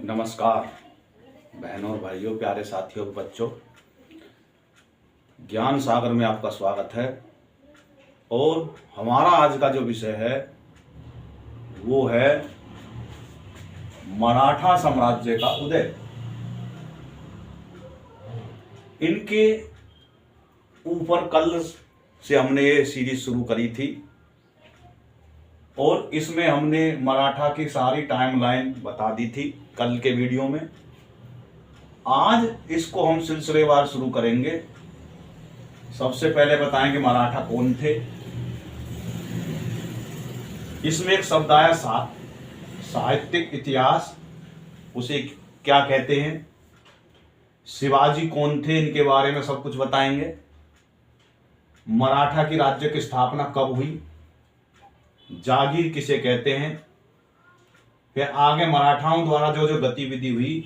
नमस्कार बहनों और भाइयों, प्यारे साथियों, बच्चों। ज्ञान सागर में आपका स्वागत है। और हमारा आज का जो विषय है वो है मराठा साम्राज्य का उदय। इनके ऊपर कल से हमने ये सीरीज शुरू करी थी और इसमें हमने मराठा की सारी टाइमलाइन बता दी थी कल के वीडियो में। आज इसको हम सिलसिलेवार शुरू करेंगे। सबसे पहले बताएंगे मराठा कौन थे। इसमें एक शब्द आया साहित्यिक इतिहास, उसे क्या कहते हैं। शिवाजी कौन थे, इनके बारे में सब कुछ बताएंगे। मराठा की राज्य की स्थापना कब हुई, जागीर किसे कहते हैं। फिर आगे मराठाओं द्वारा जो जो गतिविधि हुई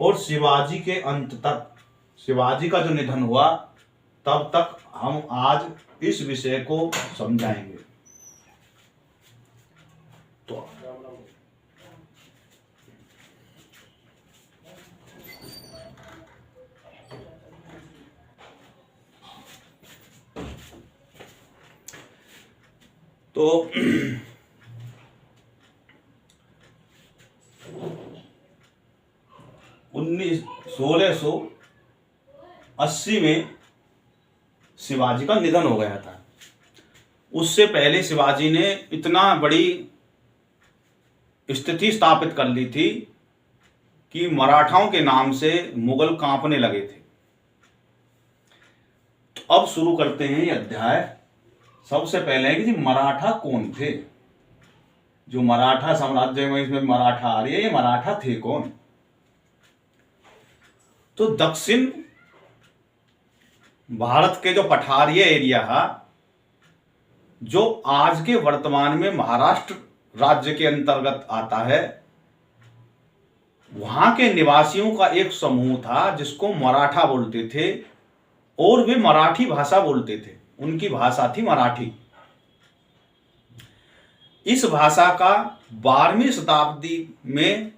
और शिवाजी के अंत तक, शिवाजी का जो निधन हुआ तब तक हम आज इस विषय को समझाएंगे। तो 1680 में शिवाजी का निधन हो गया था। उससे पहले शिवाजी ने इतना बड़ी स्थिति स्थापित कर ली थी कि मराठाओं के नाम से मुगल कांपने लगे थे। तो अब शुरू करते हैं ये अध्याय। सबसे पहले है कि जी मराठा कौन थे। जो मराठा साम्राज्य में इसमें मराठा आ रही है, ये मराठा थे कौन। तो दक्षिण भारत के जो पठारीय एरिया है, जो आज के वर्तमान में महाराष्ट्र राज्य के अंतर्गत आता है, वहां के निवासियों का एक समूह था जिसको मराठा बोलते थे और वे मराठी भाषा बोलते थे। उनकी भाषा थी मराठी। इस भाषा का 12वीं शताब्दी में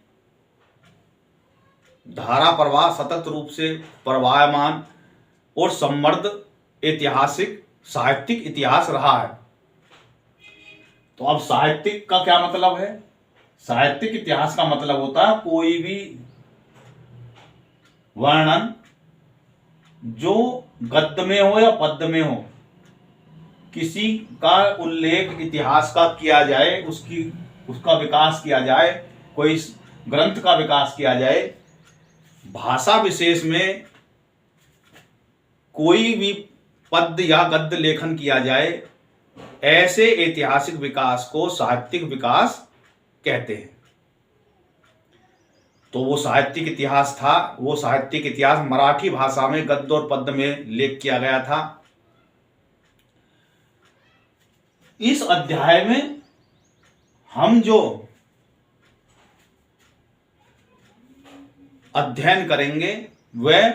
धारा प्रवाह सतत रूप से प्रवाहमान और समृद्ध ऐतिहासिक साहित्यिक इतिहास रहा है। तो अब साहित्यिक का क्या मतलब है। साहित्यिक इतिहास का मतलब होता है कोई भी वर्णन जो गद्य में हो या पद्य में हो, किसी का उल्लेख इतिहास का किया जाए, उसका विकास किया जाए, कोई ग्रंथ का विकास किया जाए, भाषा विशेष में कोई भी पद्य या गद्य लेखन किया जाए, ऐसे ऐतिहासिक विकास को साहित्यिक विकास कहते हैं। तो वो साहित्यिक इतिहास था। वो साहित्यिक इतिहास मराठी भाषा में गद्य और पद्य में लेख किया गया था। इस अध्याय में हम जो अध्ययन करेंगे वह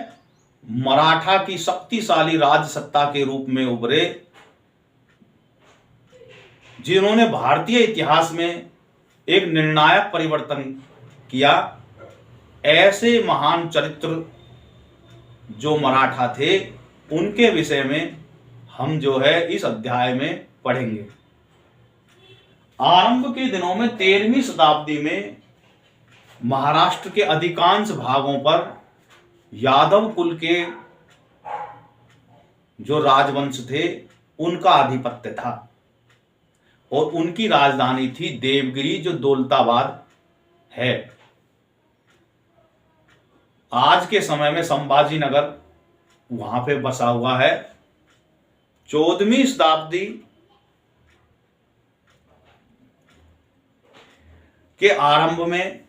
मराठा की शक्तिशाली राजसत्ता के रूप में उभरे, जिन्होंने भारतीय इतिहास में एक निर्णायक परिवर्तन किया। ऐसे महान चरित्र जो मराठा थे, उनके विषय में हम जो है इस अध्याय में पढ़ेंगे। आरंभ के दिनों में 13वीं शताब्दी में महाराष्ट्र के अधिकांश भागों पर यादव कुल के जो राजवंश थे उनका आधिपत्य था और उनकी राजधानी थी देवगिरी, जो दौलताबाद है। आज के समय में संभाजी नगर वहां पे बसा हुआ है। 14वीं शताब्दी के आरंभ में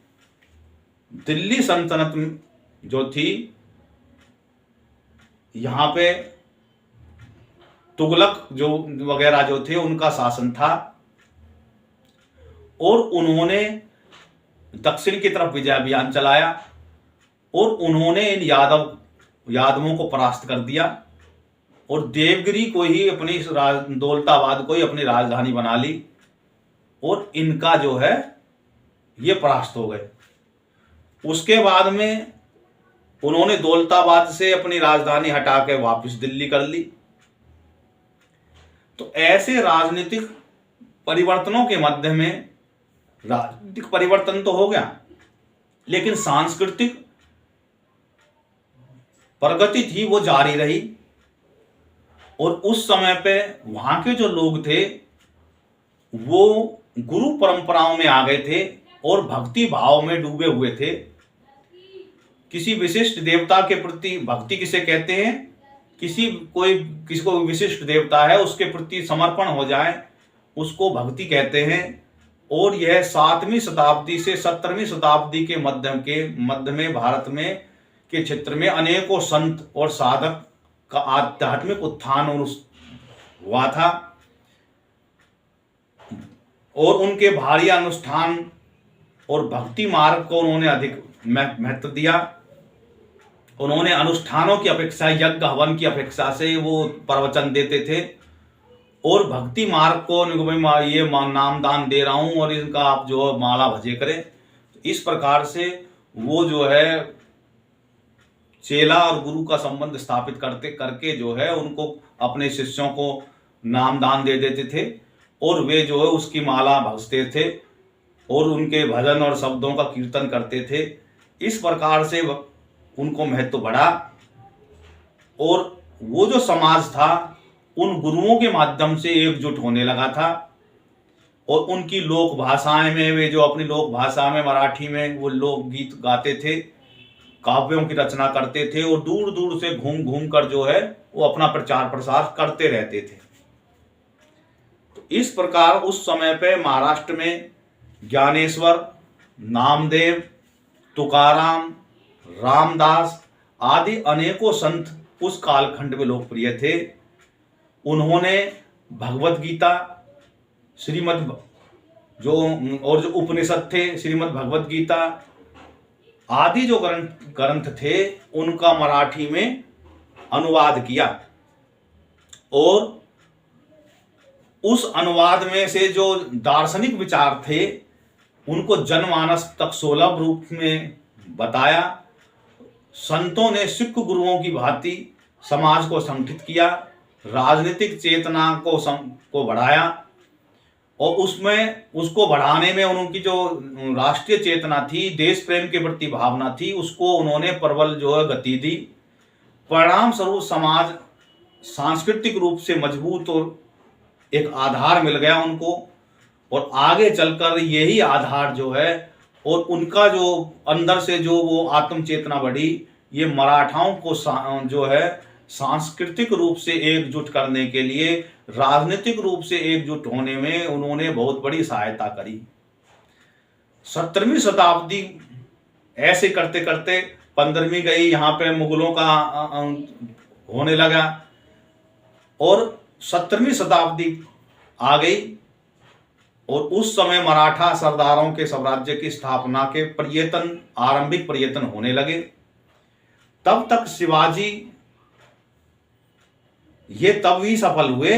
दिल्ली सल्तनत जो थी, यहां पे तुगलक जो वगैरह जो थे उनका शासन था और उन्होंने दक्षिण की तरफ विजय अभियान चलाया और उन्होंने इन यादवों को परास्त कर दिया और देवगिरी को ही अपनी दौलताबाद को ही अपनी राजधानी बना ली और इनका जो है ये परास्त हो गए। उसके बाद में उन्होंने दौलताबाद से अपनी राजधानी हटा के वापस दिल्ली कर ली। तो ऐसे राजनीतिक परिवर्तनों के मध्य में राजनीतिक परिवर्तन तो हो गया, लेकिन सांस्कृतिक प्रगति थी वो जारी रही। और उस समय पे वहां के जो लोग थे वो गुरु परंपराओं में आ गए थे और भक्ति भाव में डूबे हुए थे। किसी विशिष्ट देवता के प्रति भक्ति किसे कहते हैं? किसी को विशिष्ट देवता है उसके प्रति समर्पण हो जाए उसको भक्ति कहते हैं। और यह 7वीं शताब्दी से 17वीं शताब्दी के मध्य में भारत में के क्षेत्र में अनेकों संत और साधक का आध्यात्मिक उत्थान हुआ था और उनके भारी अनुष्ठान और भक्ति मार्ग को उन्होंने अधिक महत्व दिया। उन्होंने अनुष्ठानों की अपेक्षा, यज्ञ हवन की अपेक्षा से वो प्रवचन देते थे और भक्ति मार्ग को ये नामदान दे रहा हूं और इनका आप जो माला भजे करें। इस प्रकार से वो जो है चेला और गुरु का संबंध स्थापित करके जो है उनको अपने शिष्यों को नामदान दे देते थे और वे जो है उसकी माला भजते थे और उनके भजन और शब्दों का कीर्तन करते थे। इस प्रकार से उनको महत्व बढ़ा और वो जो समाज था उन गुरुओं के माध्यम से एकजुट होने लगा था और उनकी लोक भाषाएं में वे जो अपनी लोक भाषा में मराठी में वो लोक गीत गाते थे, काव्यों की रचना करते थे और दूर दूर से घूम घूम कर जो है वो अपना प्रचार प्रसार करते रहते थे। तो इस प्रकार उस समय पे महाराष्ट्र में ज्ञानेश्वर, नामदेव, तुकाराम, रामदास आदि अनेकों संत उस कालखंड में लोकप्रिय थे। उन्होंने भगवत गीता, श्रीमद् जो उपनिषद थे, श्रीमद् भगवत गीता आदि जो ग्रंथ थे उनका मराठी में अनुवाद किया और उस अनुवाद में से जो दार्शनिक विचार थे उनको जनमानस तक सुलभ रूप में बताया। संतों ने सिख गुरुओं की भांति समाज को संगठित किया, राजनीतिक चेतना को बढ़ाया और उसको बढ़ाने में उनकी जो राष्ट्रीय चेतना थी, देश प्रेम के प्रति भावना थी, उसको उन्होंने प्रबल जो है गति दी। परिणाम स्वरूप समाज सांस्कृतिक रूप से मजबूत और एक आधार मिल गया उनको और आगे चलकर यही आधार जो है और उनका जो अंदर से जो वो आत्म चेतना बढ़ी, ये मराठाओं को जो है सांस्कृतिक रूप से एकजुट करने के लिए, राजनीतिक रूप से एकजुट होने में उन्होंने बहुत बड़ी सहायता करी। 17वीं शताब्दी ऐसे करते करते 15वीं गई, यहाँ पे मुगलों का होने लगा और 17वीं शताब्दी आ गई और उस समय मराठा सरदारों के साम्राज्य की स्थापना के आरंभिक प्रयत्न होने लगे। तब तक शिवाजी ये तब ही सफल हुए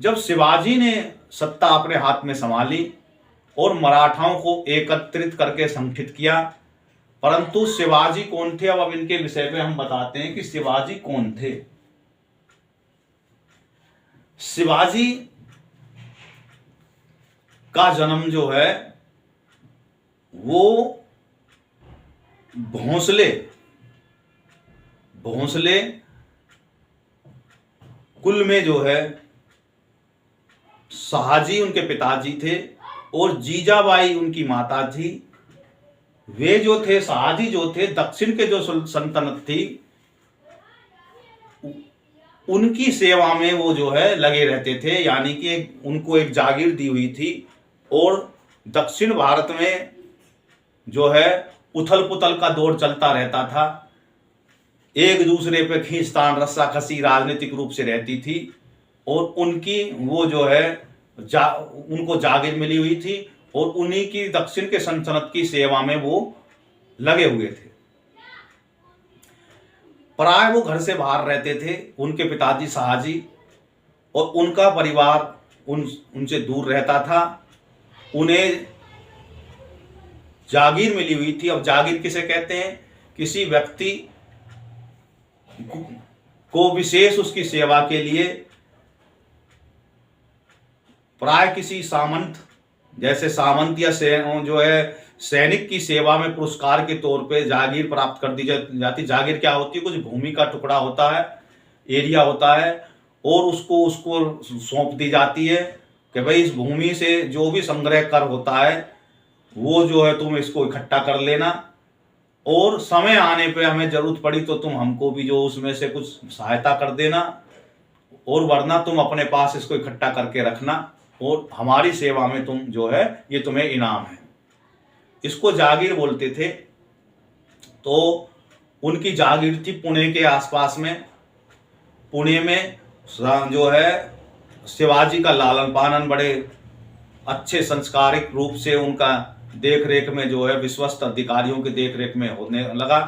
जब शिवाजी ने सत्ता अपने हाथ में संभाली और मराठाओं को एकत्रित करके संगठित किया। परंतु शिवाजी कौन थे? अब इनके विषय में हम बताते हैं कि शिवाजी कौन थे। शिवाजी का जन्म जो है वो भोंसले कुल में जो है शाहजी उनके पिताजी थे और जीजाबाई उनकी माता थी। वे जो थे शाहजी जो थे दक्षिण के जो सल्तनत थी उनकी सेवा में वो जो है लगे रहते थे, यानी कि उनको एक जागीर दी हुई थी और दक्षिण भारत में जो है उथल पुथल का दौर चलता रहता था। एक दूसरे पे खींचतान रस्साकसी राजनीतिक रूप से रहती थी और उनकी वो जो है उनको जागीर मिली हुई थी और उन्हीं की दक्षिण के सल्तनत की सेवा में वो लगे हुए थे। प्राय वो घर से बाहर रहते थे, उनके पिताजी शाहजी, और उनका परिवार उनसे दूर रहता था। उन्हें जागीर मिली हुई थी। अब जागीर किसे कहते हैं? किसी व्यक्ति को विशेष उसकी सेवा के लिए, प्राय किसी सामंत, जैसे सामंत या जो है सैनिक की सेवा में पुरस्कार के तौर पे जागीर प्राप्त कर दी जाती। जागीर क्या होती है? कुछ भूमि का टुकड़ा होता है, एरिया होता है, और उसको सौंप दी जाती है कि भाई इस भूमि से जो भी संग्रह कर होता है वो जो है तुम इसको इकट्ठा कर लेना, और समय आने पे हमें जरूरत पड़ी तो तुम हमको भी जो उसमें से कुछ सहायता कर देना, और वरना तुम अपने पास इसको इकट्ठा करके रखना, और हमारी सेवा में तुम जो है ये तुम्हें इनाम है। इसको जागीर बोलते थे। तो उनकी जागीर थी पुणे के आसपास में। पुणे में जो है शिवाजी का लालन पालन बड़े अच्छे संस्कारिक रूप से उनका देख रेख में जो है विश्वस्त अधिकारियों के देख रेख में होने लगा,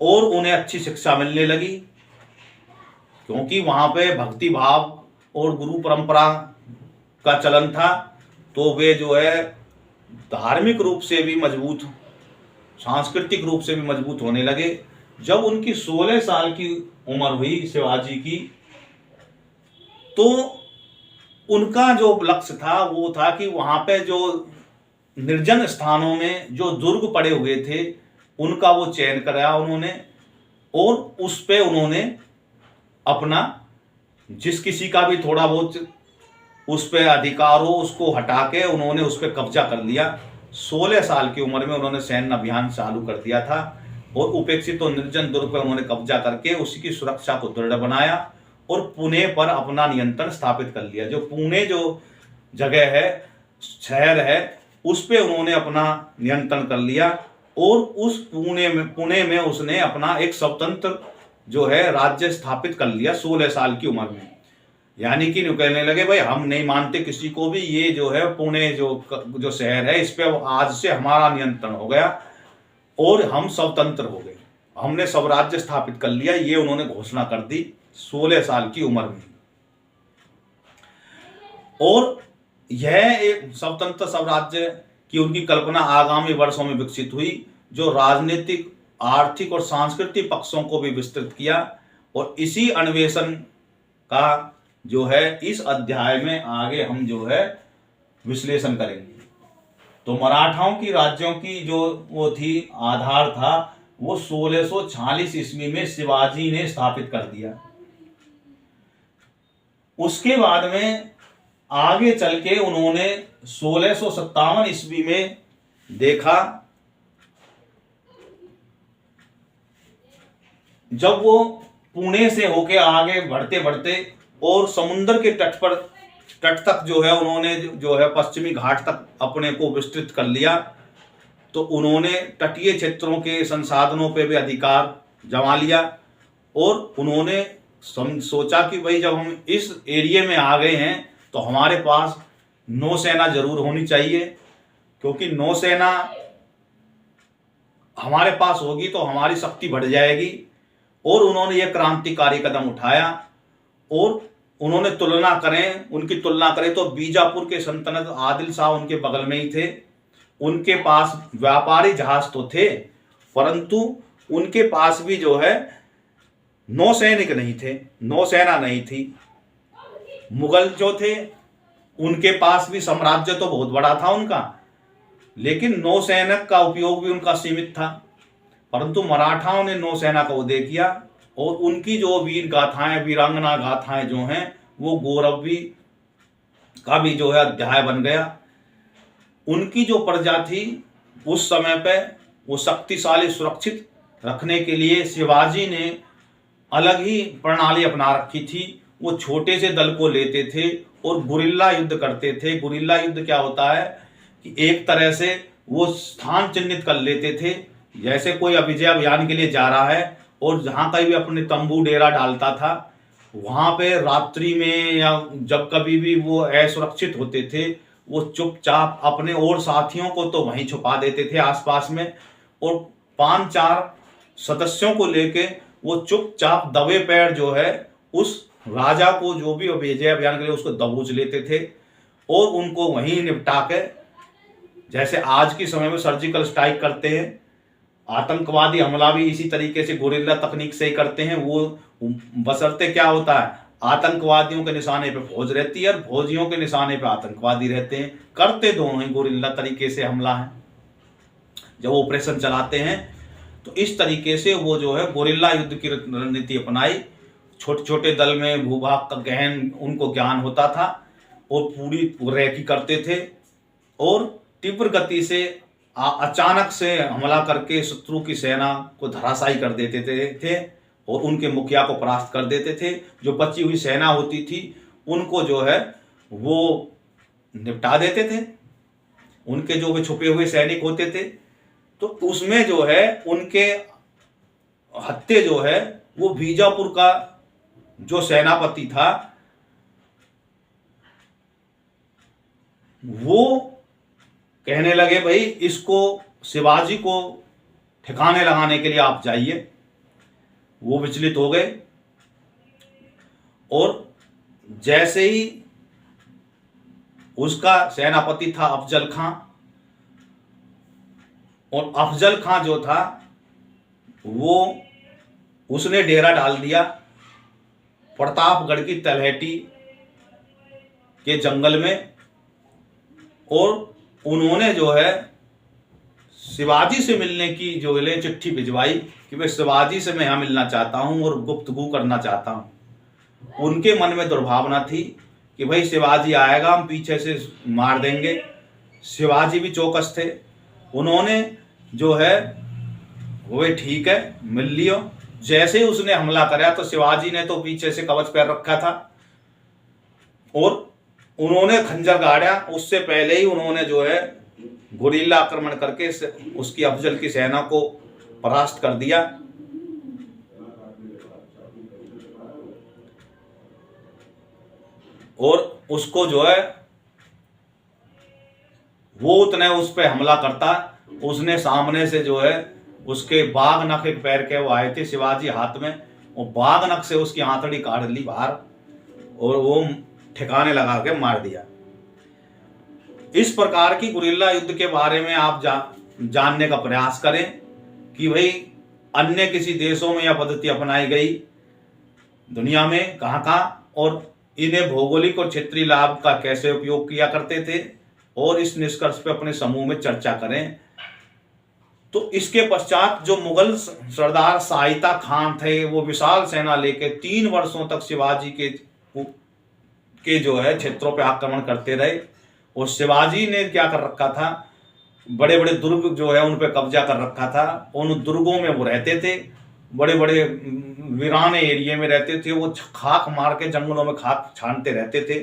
और उन्हें अच्छी शिक्षा मिलने लगी, क्योंकि वहां पे भक्ति भाव और गुरु परंपरा का चलन था। तो वे जो है धार्मिक रूप से भी मजबूत, सांस्कृतिक रूप से भी मजबूत होने लगे। जब उनकी 16 साल की उम्र हुई शिवाजी की, तो उनका जो लक्ष्य था वो था कि वहां पे जो निर्जन स्थानों में जो दुर्ग पड़े हुए थे उनका वो चयन कराया उन्होंने, और उस पे उन्होंने अपना जिस किसी का भी थोड़ा बहुत उस पे अधिकार हो उसको हटा के उन्होंने उस पे कब्जा कर लिया। 16 साल की उम्र में उन्होंने सैन्य अभियान चालू कर दिया था, और उपेक्षित और निर्जन दुर्ग पर उन्होंने कब्जा करके उसी की सुरक्षा को दृढ़ बनाया, और पुणे पर अपना नियंत्रण स्थापित कर लिया। जो पुणे जो जगह है, शहर है, उस पे उन्होंने अपना नियंत्रण कर लिया, और उस पुणे में उसने अपना एक स्वतंत्र जो है राज्य स्थापित कर लिया 16 साल की उम्र में। यानी कि कहने लगे भाई हम नहीं मानते किसी को भी, ये जो है पुणे जो शहर है इस पे आज से हमारा नियंत्रण हो गया और हम स्वतंत्र हो गए, हमने स्वराज्य स्थापित कर लिया, ये उन्होंने घोषणा कर दी 16 साल की उम्र में। और यह एक स्वतंत्र स्वराज्य की उनकी कल्पना आगामी वर्षों में विकसित हुई, जो राजनीतिक, आर्थिक और सांस्कृतिक पक्षों को भी विस्तृत किया। और इसी अन्वेषण का जो है इस अध्याय में आगे हम जो है विश्लेषण करेंगे। तो मराठाओं की राज्यों की जो वो थी, आधार था, वो 1646 ईस्वी में शिवाजी ने स्थापित कर दिया। उसके बाद में आगे चल के उन्होंने 1657 ईस्वी में देखा, जब वो पुणे से होके आगे बढ़ते बढ़ते और समुद्र के तट तक जो है उन्होंने जो है पश्चिमी घाट तक अपने को विस्तृत कर लिया, तो उन्होंने तटीय क्षेत्रों के संसाधनों पे भी अधिकार जमा लिया। और उन्होंने सोचा कि भाई जब हम इस एरिया में आ गए हैं तो हमारे पास नौसेना जरूर होनी चाहिए, क्योंकि नौसेना हमारे पास होगी तो हमारी शक्ति बढ़ जाएगी। और उन्होंने यह क्रांतिकारी कदम उठाया, और उन्होंने उनकी तुलना करें तो बीजापुर के सल्तनत आदिल शाह उनके बगल में ही थे। उनके पास व्यापारी जहाज तो थे, परंतु उनके पास भी जो है नौसैनिक नहीं थे, नौसेना नहीं थी। मुगल जो थे उनके पास भी साम्राज्य तो बहुत बड़ा था उनका, लेकिन नौसैनिक का उपयोग भी उनका सीमित था। परंतु मराठाओं ने नौसेना का उदय किया, और उनकी जो वीर गाथाएं, वीरांगना गाथाएं जो हैं, वो गौरवी का भी जो है अध्याय बन गया। उनकी जो प्रजा थी उस समय पे वो शक्तिशाली सुरक्षित रखने के लिए शिवाजी ने अलग ही प्रणाली अपना रखी थी। वो छोटे से दल को लेते थे और गुरिल्ला युद्ध करते थे। गुरिल्ला युद्ध क्या होता है कि एक तरह से वो स्थान चिन्हित कर लेते थे, जैसे कोई विजय अभियान के लिए जा रहा है और जहाँ कहीं भी अपने तंबू डेरा डालता था, वहाँ पे रात्रि में या जब कभी भी वो असुरक्षित होते थे, वो चुपचाप अपने और साथियों को तो वहीं छुपा देते थे आसपास में, और 5-4 सदस्यों को लेके वो चुपचाप दबे पैर जो है उस राजा को, जो भी विजय अभियान के लिए, उसको दबोच लेते थे और उनको वहीं निपटा के जैसे आज के समय में सर्जिकल स्ट्राइक करते हैं, आतंकवादी हमला भी इसी तरीके से गोरिल्ला तकनीक से ही करते हैं। वो बशर्ते क्या होता है, आतंकवादियों के निशाने पे फौज रहती है और फौजियों के निशाने पे आतंकवादी रहते हैं, करते दोनों ही गोरिल्ला तरीके से हमला है जब ऑपरेशन चलाते हैं। तो इस तरीके से वो जो है गोरिल्ला युद्ध की रणनीति अपनाई। छोटे छोटे दल में भूभाग का गहन उनको ज्ञान होता था और पूरी रेकी करते थे और तीव्र गति से अचानक से हमला करके शत्रु की सेना को धराशायी कर देते थे और उनके मुखिया को परास्त कर देते थे। जो बची हुई सेना होती थी उनको जो है वो निपटा देते थे, उनके जो भी छुपे हुए सैनिक होते थे। तो उसमें जो है उनके हत्या जो है वो बीजापुर का जो सेनापति था वो कहने लगे भाई इसको शिवाजी को ठिकाने लगाने के लिए आप जाइए। वो विचलित हो गए और जैसे ही उसका सेनापति था अफजल खां, और अफजल खां जो था वो उसने डेरा डाल दिया प्रतापगढ़ की तलहटी के जंगल में और उन्होंने जो है शिवाजी से मिलने की जो है चिट्ठी भिजवाई कि मैं शिवाजी से मैं यहाँ मिलना चाहता हूँ और गुफ्तगू करना चाहता हूँ। उनके मन में दुर्भावना थी कि भाई शिवाजी आएगा, हम पीछे से मार देंगे। शिवाजी भी चौकस थे। उन्होंने जो है वो ठीक है मिल लियो। जैसे ही उसने हमला कराया तो शिवाजी ने तो पीछे से कवच पैर रखा था और उन्होंने खंजर गाड़ा। उससे पहले ही उन्होंने जो है गोरिल्ला आक्रमण करके उसकी अफजल की सेना को परास्त कर दिया। और उसको जो है वो उतने उस पर हमला करता, उसने सामने से जो है उसके बाघ नख एक पैर के वो आए थे शिवाजी हाथ में, और बाघ नख से उसकी आंतड़ी काट ली बाहर और वो ठिकाने लगा के मार दिया। इस प्रकार की गुरिल्ला युद्ध के बारे में आप जानने का प्रयास करें कि भाई अन्य किसी देशों में यह पद्धति अपनाई गई दुनिया में कहाँ और इन्हें भौगोलिक और क्षेत्रीय लाभ का कैसे उपयोग किया करते थे, और इस निष्कर्ष पे अपने समूह में चर्चा करें। तो इसके पश्चात जो मुगल सरदार साहिता खान थे वो विशाल सेना लेके 3 वर्षों तक शिवाजी के जो है क्षेत्रों पे आक्रमण करते रहे। और शिवाजी ने क्या कर रखा था, बड़े बड़े दुर्ग जो है उन पे कब्जा कर रखा था। उन दुर्गों में वो रहते थे, बड़े बड़े वीरान एरिया में रहते थे। वो खाक मार के जंगलों में खाक छानते रहते थे।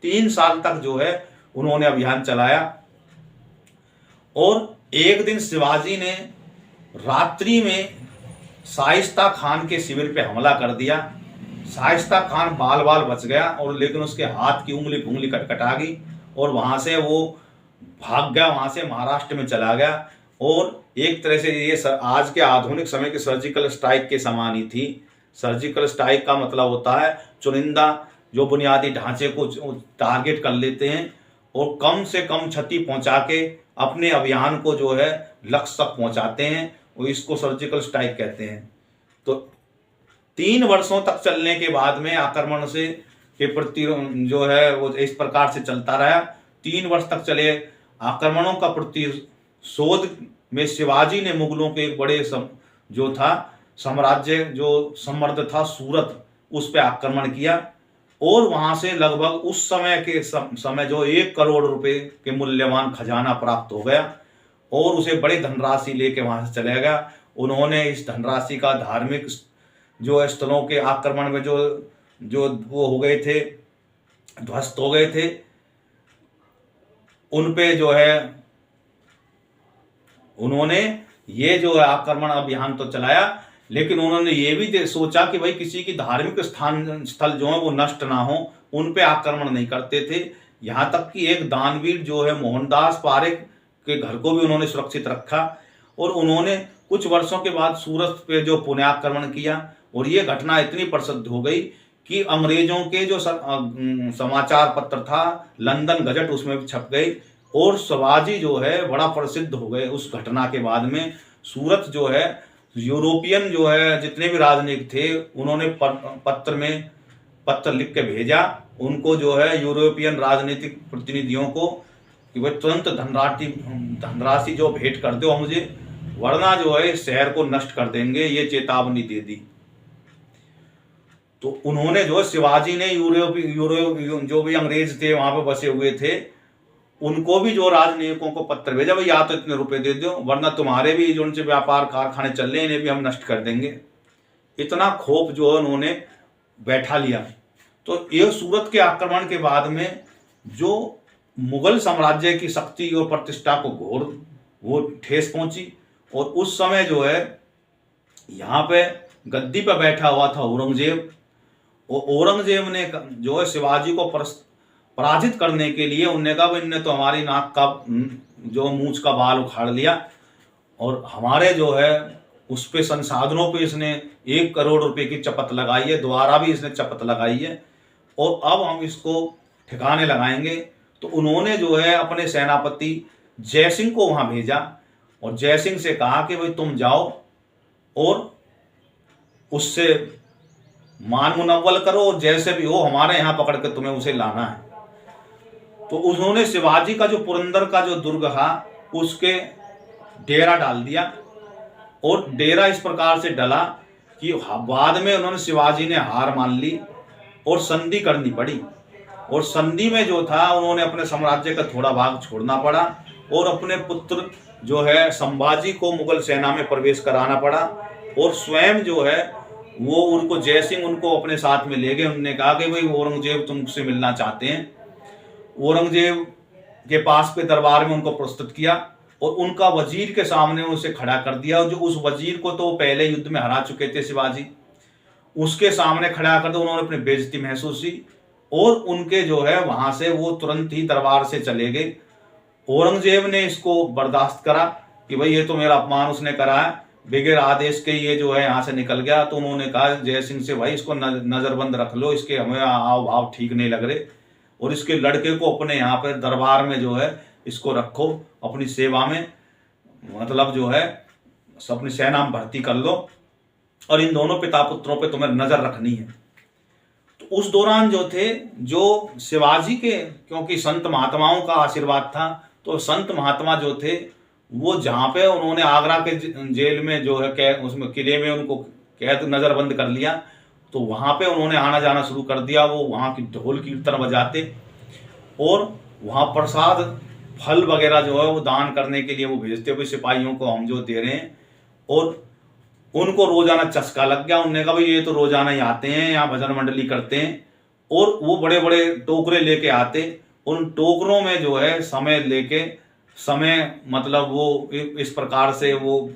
3 साल तक जो है उन्होंने अभियान चलाया। और एक दिन शिवाजी ने रात्रि में शाइस्ता खान के शिविर पे हमला कर दिया। शाइस्ता खान बाल बाल बच गया और लेकिन उसके हाथ की उंगली भुंगली कटकटा गई और वहां से वो भाग गया, वहां से महाराष्ट्र में चला गया। और एक तरह से ये आज के आधुनिक समय के सर्जिकल स्ट्राइक के समान ही थी। सर्जिकल स्ट्राइक का मतलब होता है चुनिंदा जो बुनियादी ढांचे को टारगेट कर लेते हैं और कम से कम क्षति पहुंचा के अपने अभियान को जो है लक्ष्य तक पहुंचाते हैं, वो इसको सर्जिकल स्ट्राइक कहते हैं। तो 3 वर्षों तक चलने के बाद में आक्रमण से के प्रति जो है वो इस प्रकार से चलता रहा। 3 वर्ष तक चले आक्रमणों का प्रतिशोध में शिवाजी ने मुगलों के एक बड़े जो था साम्राज्य जो समृद्ध था सूरत, उस पर आक्रमण किया और वहां से लगभग उस समय के समय जो 1 करोड़ रुपए के मूल्यवान खजाना प्राप्त हो गया और उसे बड़ी धनराशि लेके वहां से चले गया। उन्होंने इस धनराशि का धार्मिक जो स्थलों के आक्रमण में जो वो हो गए थे, ध्वस्त हो गए थे, उन पे जो है उन्होंने ये जो है आक्रमण अभियान तो चलाया, लेकिन उन्होंने ये भी सोचा कि भाई किसी की धार्मिक स्थल जो है वो नष्ट ना हो, उन पे आक्रमण नहीं करते थे। यहाँ तक कि एक दानवीर जो है मोहनदास पारेख के घर को भी उन्होंने सुरक्षित रखा और उन्होंने कुछ वर्षों के बाद सूरत पे जो पुनः आक्रमण किया। और ये घटना इतनी प्रसिद्ध हो गई कि अंग्रेजों के जो समाचार पत्र था लंदन गजट, उसमें भी छप गई और शिवाजी जो है बड़ा प्रसिद्ध हो गए उस घटना के बाद में। सूरत जो है यूरोपियन जो है जितने भी राजनीतिक थे उन्होंने पत्र लिख के भेजा उनको जो है यूरोपियन राजनीतिक प्रतिनिधियों को कि भाई तुरंत धनराशि जो भेंट कर दो मुझे, वरना जो है इस शहर को नष्ट कर देंगे, ये चेतावनी दे दी। तो उन्होंने जो शिवाजी ने यूरोप जो भी अंग्रेज थे वहां पे बसे हुए थे उनको भी जो राजनयिकों को पत्र भेजा, भाई या तो इतने रुपए दे दो वरना तुम्हारे भी जो उनसे व्यापार कारखाने चल रहे हैं इन्हें भी हम नष्ट कर देंगे। इतना खौफ जो है उन्होंने बैठा लिया। तो ये सूरत के आक्रमण के बाद में जो मुगल साम्राज्य की शक्ति और प्रतिष्ठा को घोर वो ठेस पहुंची। और उस समय जो है यहाँ पे गद्दी पर बैठा हुआ था औरंगजेब, और औरंगजेब ने जो है शिवाजी को पराजित करने के लिए उन्होंने कहा इनने तो हमारी नाक का जो मूंछ का बाल उखाड़ लिया और हमारे जो है उस पे संसाधनों पे इसने 1 करोड़ रुपए की चपत लगाई है, दोबारा भी इसने चपत लगाई है और अब हम इसको ठिकाने लगाएंगे। तो उन्होंने जो है अपने सेनापति जयसिंह को वहां भेजा और जयसिंह से कहा कि भाई तुम जाओ और उससे मान मुनव्वल करो और जैसे भी हो हमारे यहाँ पकड़ के तुम्हें उसे लाना है। तो उन्होंने शिवाजी का जो पुरंदर का जो दुर्ग था उसके डेरा डाल दिया और डेरा इस प्रकार से डला कि बाद में उन्होंने शिवाजी ने हार मान ली और संधि करनी पड़ी। और संधि में जो था उन्होंने अपने साम्राज्य का थोड़ा भाग छोड़ना पड़ा और अपने पुत्र जो है संभाजी को मुगल सेना में प्रवेश कराना पड़ा। और स्वयं जो है वो उनको जयसिंह उनको अपने साथ में ले गए। उन्होंने कहा कि भाई औरंगजेब तुमसे मिलना चाहते हैं। औरंगजेब के पास पे दरबार में उनको प्रस्तुत किया और उनका वजीर के सामने उसे खड़ा कर दिया। और जो उस वजीर को तो पहले युद्ध में हरा चुके थे शिवाजी, उसके सामने खड़ा कर दिया। उन्होंने अपनी बेइज्जती महसूस की और उनके जो है वहां से वो तुरंत ही दरबार से चले गए। औरंगजेब ने इसको बर्दाश्त करा कि भाई ये तो मेरा अपमान उसने करा है, बगैर आदेश के ये जो है यहाँ से निकल गया। तो उन्होंने कहा जयसिंह से भाई इसको नजरबंद रख लो, इसके हमें हाव भाव ठीक नहीं लग रहे और इसके लड़के को अपने यहाँ पर दरबार में जो है इसको रखो अपनी सेवा में, मतलब जो है अपनी सेना में भर्ती कर लो और इन दोनों पिता पुत्रों पे तुम्हें नजर रखनी है। तो उस दौरान जो थे जो शिवाजी के, क्योंकि संत महात्माओं का आशीर्वाद था, तो संत महात्मा जो थे वो जहाँ पे उन्होंने आगरा के जेल में जो है उसमें किले में उनको कैद नजरबंद कर लिया, तो वहाँ पे उन्होंने आना जाना शुरू कर दिया। वो वहाँ की ढोल कीर्तन बजाते और वहाँ प्रसाद फल वगैरह जो है वो दान करने के लिए वो भेजते हुए सिपाहियों को हम जो दे रहे हैं। और उनको रोजाना चस्का लग गया। उन्होंने कहा भाई ये तो रोजाना ही आते हैं यहाँ भजन मंडली करते हैं और वो बड़े बड़े टोकरे लेके आते। उन टोकरों में जो है समय लेके समय मतलब वो इस प्रकार से वो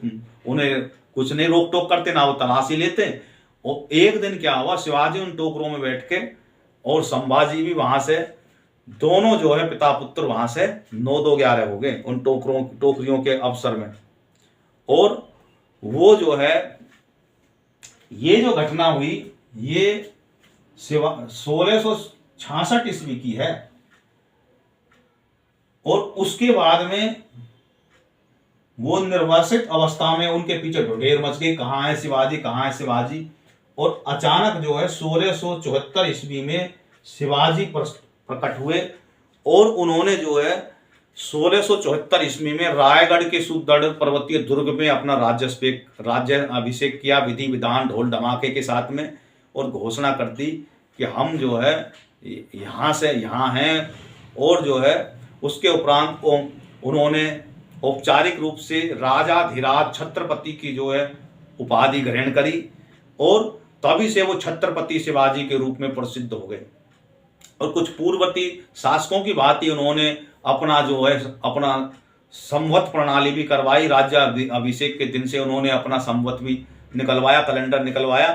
उन्हें कुछ नहीं रोक टोक करते ना वो तलाशी लेते। और एक दिन क्या हुआ, शिवाजी उन टोकरों में बैठ के और संभाजी भी वहां से, दोनों जो है पिता पुत्र वहां से 9-2-11 हो गए उन टोकरियों के अवसर में। और वो जो है ये जो घटना हुई ये 1666 ईस्वी की है। और उसके बाद में वो निर्वासित अवस्था में उनके पीछे ढुढेर मच गई, कहाँ है शिवाजी, कहाँ है शिवाजी। और अचानक जो है 1674 ईस्वी में शिवाजी प्रकट हुए और उन्होंने जो है 1674 ईस्वी में रायगढ़ के सुदृढ़ पर्वतीय दुर्ग में अपना राज्य अभिषेक किया, विधि विधान ढोल धमाके के साथ में, और घोषणा कर दी कि हम जो है यहाँ से यहाँ हैं। और जो है उसके उपरांत उन्होंने औपचारिक रूप से राजाधिराज छत्रपति की जो है उपाधि ग्रहण करी और तभी से वो छत्रपति शिवाजी के रूप में प्रसिद्ध हो गए। और कुछ पूर्ववर्ती शासकों की भांति उन्होंने अपना जो है अपना संवत प्रणाली भी करवाई। राज्य अभिषेक के दिन से उन्होंने अपना संवत भी निकलवाया, कैलेंडर निकलवाया।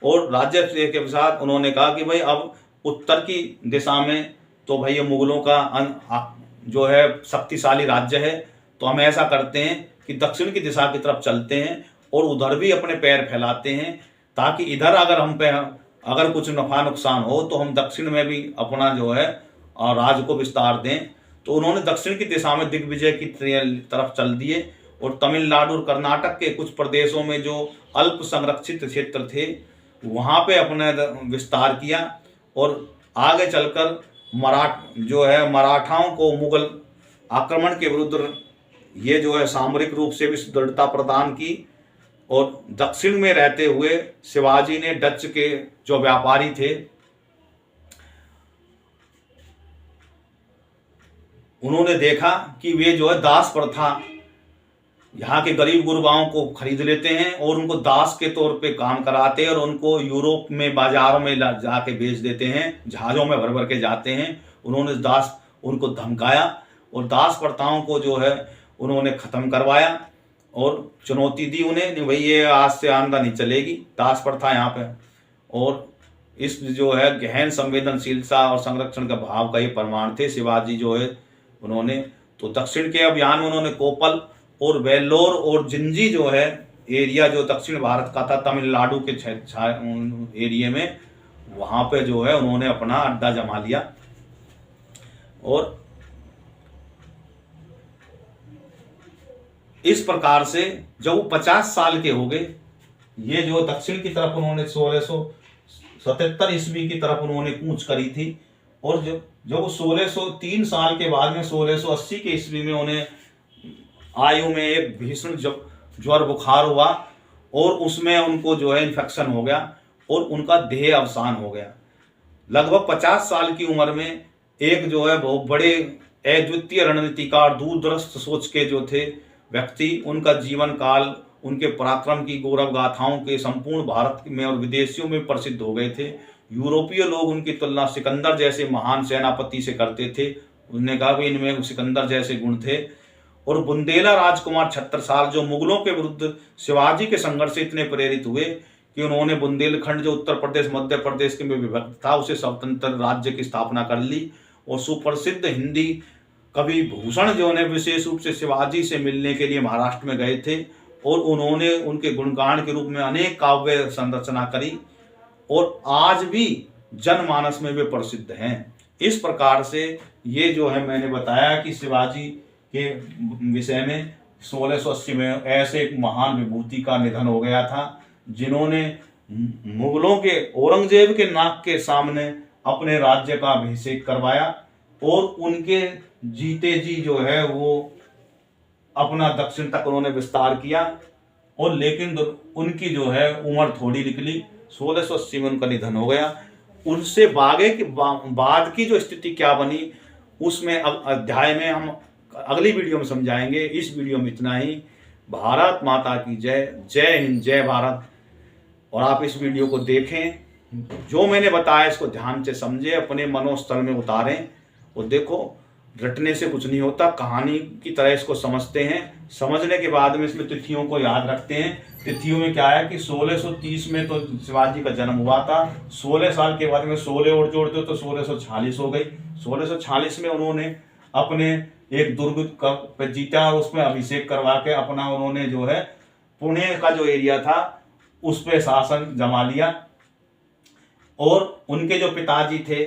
और राज्य अभिषेक के साथ उन्होंने कहा कि भाई अब उत्तर की दिशा में तो भाई ये मुगलों का जो है शक्तिशाली राज्य है, तो हम ऐसा करते हैं कि दक्षिण की दिशा की तरफ चलते हैं और उधर भी अपने पैर फैलाते हैं, ताकि इधर अगर हम पे अगर कुछ नफा नुकसान हो तो हम दक्षिण में भी अपना जो है राज को विस्तार दें। तो उन्होंने दक्षिण की दिशा में दिग्विजय की तरफ चल दिए और तमिलनाडु और कर्नाटक के कुछ प्रदेशों में जो अल्प संरक्षित क्षेत्र थे वहाँ पे अपने विस्तार किया और आगे चलकर मराठाओं को मुगल आक्रमण के विरुद्ध ये जो है सामरिक रूप से भी दृढ़ता प्रदान की। और दक्षिण में रहते हुए शिवाजी ने डच के जो व्यापारी थे उन्होंने देखा कि वे जो है दास प्रथा, यहाँ के गरीब गुरबाओं को खरीद लेते हैं और उनको दास के तौर पे काम कराते हैं और उनको यूरोप में बाजारों में जाके बेच देते हैं, जहाज़ों में भर भर के जाते हैं। उन्होंने उनको धमकाया और दास प्रथाओं को जो है उन्होंने ख़त्म करवाया और चुनौती दी उन्हें, नहीं भाई ये आज से आंदा नहीं चलेगी दास प्रथा यहाँ पे। और इस जो है गहन संवेदनशीलता और संरक्षण का भाव का ये प्रमाण थे शिवाजी जो है उन्होंने। तो दक्षिण के अभियान में उन्होंने कोपल और वेल्लोर और जिंजी जो है एरिया जो दक्षिण भारत का था तमिलनाडु के एरिया में, वहाँ पे जो है उन्होंने अपना अड्डा जमा लिया। और इस प्रकार से जब वो 50 साल के हो गए, ये जो दक्षिण की तरफ उन्होंने 1677 ईस्वी की तरफ उन्होंने कूच करी थी। और जब 1603 साल के बाद में 1680 के ईस्वी में उन्हें आयु में एक भीषण ज्वर बुखार हुआ और उसमें उनको जो है इन्फेक्शन हो गया और उनका देह अवसान हो गया। लगभग 50 साल की उम्र में एक जो है बहुत बड़े अद्वितीय रणनीतिकार दूरदृष्ट सोच के जो थे व्यक्ति, उनका जीवन काल उनके पराक्रम की गौरव गाथाओं के संपूर्ण भारत में और विदेशियों में प्रसिद्ध हो गए थे। यूरोपीय लोग उनकी तुलना सिकंदर जैसे महान सेनापति से करते थे। उन्होंने कहा भी इनमें सिकंदर जैसे गुण थे। और बुंदेला राजकुमार छत्रसाल जो मुगलों के विरुद्ध शिवाजी के संघर्ष से इतने प्रेरित हुए कि उन्होंने बुंदेलखंड जो उत्तर प्रदेश मध्य प्रदेश के में विभक्त था उसे स्वतंत्र राज्य की स्थापना कर ली। और सुप्रसिद्ध हिंदी कवि भूषण जो ने विशेष रूप से शिवाजी से मिलने के लिए महाराष्ट्र में गए थे और उन्होंने उनके गुणगान के रूप में अनेक काव्य संरचना करी और आज भी जनमानस में वे प्रसिद्ध हैं। इस प्रकार से ये जो है मैंने बताया कि शिवाजी के विषय में 1680 में ऐसे एक महान विभूति का निधन हो गया था जिन्होंने मुगलों के औरंगजेब के नाक के सामने अपने राज्य का अभिषेक करवाया और उनके जीते जी जो है वो अपना दक्षिण तक उन्होंने विस्तार किया। और लेकिन उनकी जो है उम्र थोड़ी निकली, 1680 में उनका निधन हो गया। उनसे बाद की जो स्थिति क्या बनी उसमें अध्याय में हम अगली वीडियो में समझाएंगे। इस वीडियो में इतना ही। भारत माता की जय। जय हिंद, जय भारत। और आप इस वीडियो को देखें, जो मैंने बताया इसको ध्यान से समझें, अपने मनोस्थल में उतारें और देखो रटने से कुछ नहीं होता, कहानी की तरह इसको समझते हैं। समझने के बाद में इसमें तिथियों को याद रखते हैं। तिथियों में क्या है कि 1630 में तो शिवाजी का जन्म हुआ था, 16 साल के बाद में 16 और जोड़ दो तो 1646 हो गई। 1646 में उन्होंने अपने एक दुर्ग पे जीता और उसमें अभिषेक करवा के अपना उन्होंने जो है पुणे का जो एरिया था उस पर शासन जमा लिया। और उनके जो पिताजी थे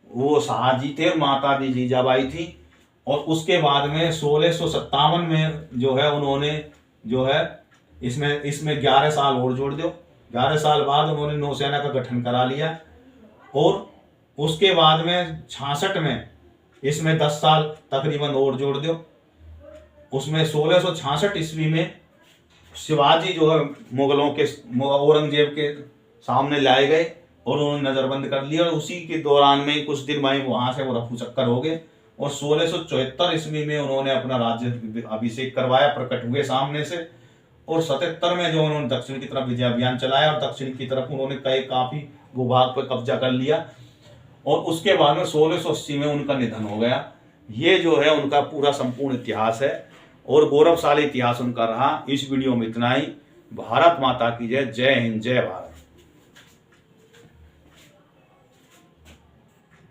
वो शाहजी थे और माता जी जीजाबाई थी। और उसके बाद में 1657 में जो है उन्होंने जो है इसमें 11 साल और जोड़ दो, 11 साल बाद उन्होंने नौसेना का गठन करा लिया। और उसके बाद में 66 में इसमें 10 साल तकरीबन और जोड़ दो। उसमें 1666 ईस्वी में शिवाजी जो है मुगलों के औरंगजेब के सामने लाए गए और उन्होंने नजरबंद कर लिया। और उसी के दौरान में कुछ दिन में वहां से वो रफू चक्कर हो गए। और 1674 ईस्वी में उन्होंने अपना राज्य अभिषेक करवाया, प्रकट हुए सामने से। और 77 में जो उन्होंने दक्षिण की तरफ विजय अभियान चलाया और दक्षिण की तरफ उन्होंने काफी भूभाग पर कब्जा कर लिया। और उसके बाद में 1680 में उनका निधन हो गया। ये जो है उनका पूरा संपूर्ण इतिहास है और गौरवशाली इतिहास उनका रहा। इस वीडियो में इतना ही। भारत माता की जय। जय हिंद, जय भारत।